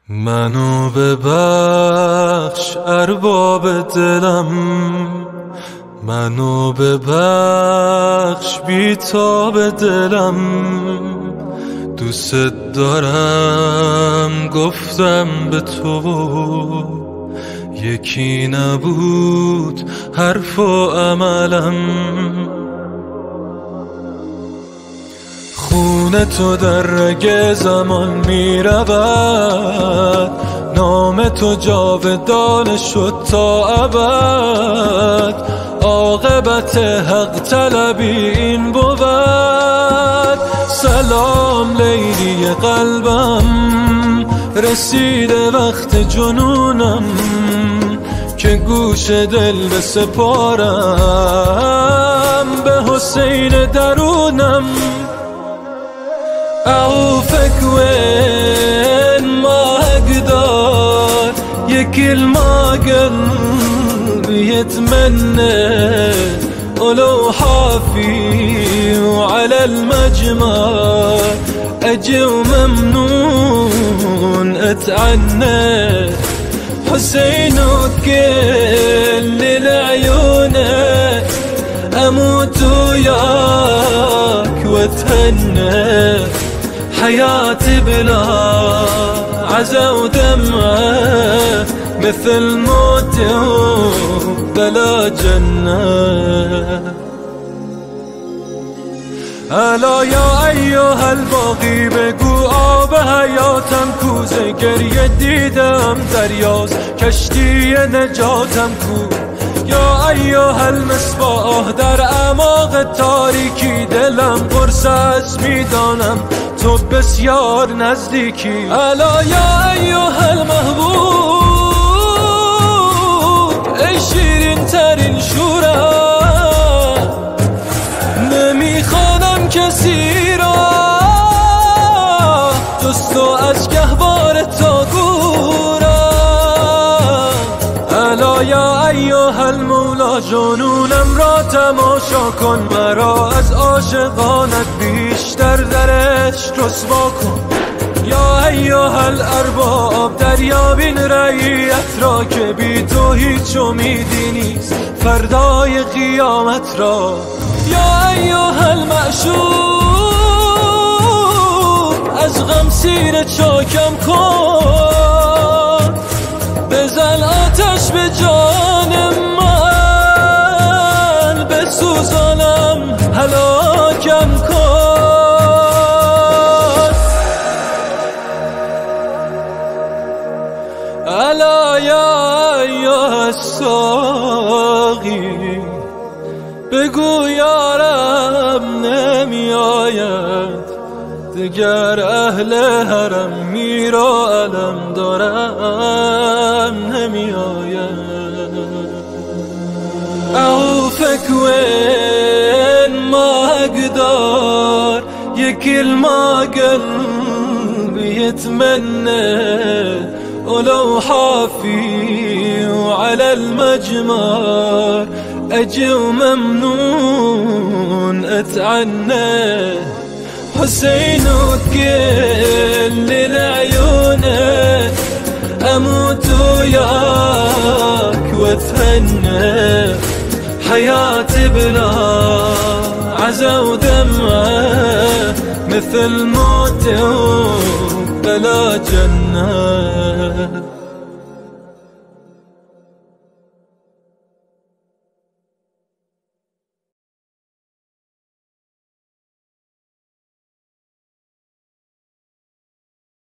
منو ببخش ارباب دلم، منو ببخش بی‌تاب دلم. دوست دارم گفتم به تو، یکی نبود حرف و عملم. خون تو در رگ زمان می رود، نام تو جاودان شد تا ابد. عاقبت حق طلبی این بود. سلام لیلی قلبم، رسیده وقت جنونم که گوش دل بسپارم به حسین درونم. أعوفك وين ما أقدر، يا كل ما قلبي يتمنى، ولو حافي وعلى المجمر أجي وممنون أتعنى. حسين وكل العيونك أموت وياك واتهنى. حياتي بلا عزا ودمعة، مثل موت بلا جنة. الا یا ایها الباقی، بگو آب حیاتم کوزه گریه دیدم دریاست، کشتی نجاتم کو. یا ایها المصباح، در اعماق تاریکی دلم قرص است میدانم تو بسیار نزدیکی. الا یا ایها المحبوب، ای شیرین ترین شورم، نمیخوانم کسی را جز تو از گهواره تا گورم. الا یا ایها المولا، جنونم را تماشا کن، مرا از عاشقانت بیشتر در عشق رسوا کن. یا ایها الارباب، دریابین رعیت را که بی تو هیچ امیدی نیست فردای قیامت را. یا ایها المعشوق، از غم سیر چاکم کن، بزن آتش به جان من، بسوزانم هلاکم کن. الا یا ایها الساقی، بگو یارم نمی آید دیگر، اهل حرم میرا علم دارم نمی آید. أعوفك وين ما أقدر، يا كل ما قلبي يتمنى، ولو حافي وعلى المجمر أجي وممنون أتعنى. حسين وكل العيونك أموت وياك واتهنى. حياتي بلا عزا ودمعة، مثل موت بلا جنة.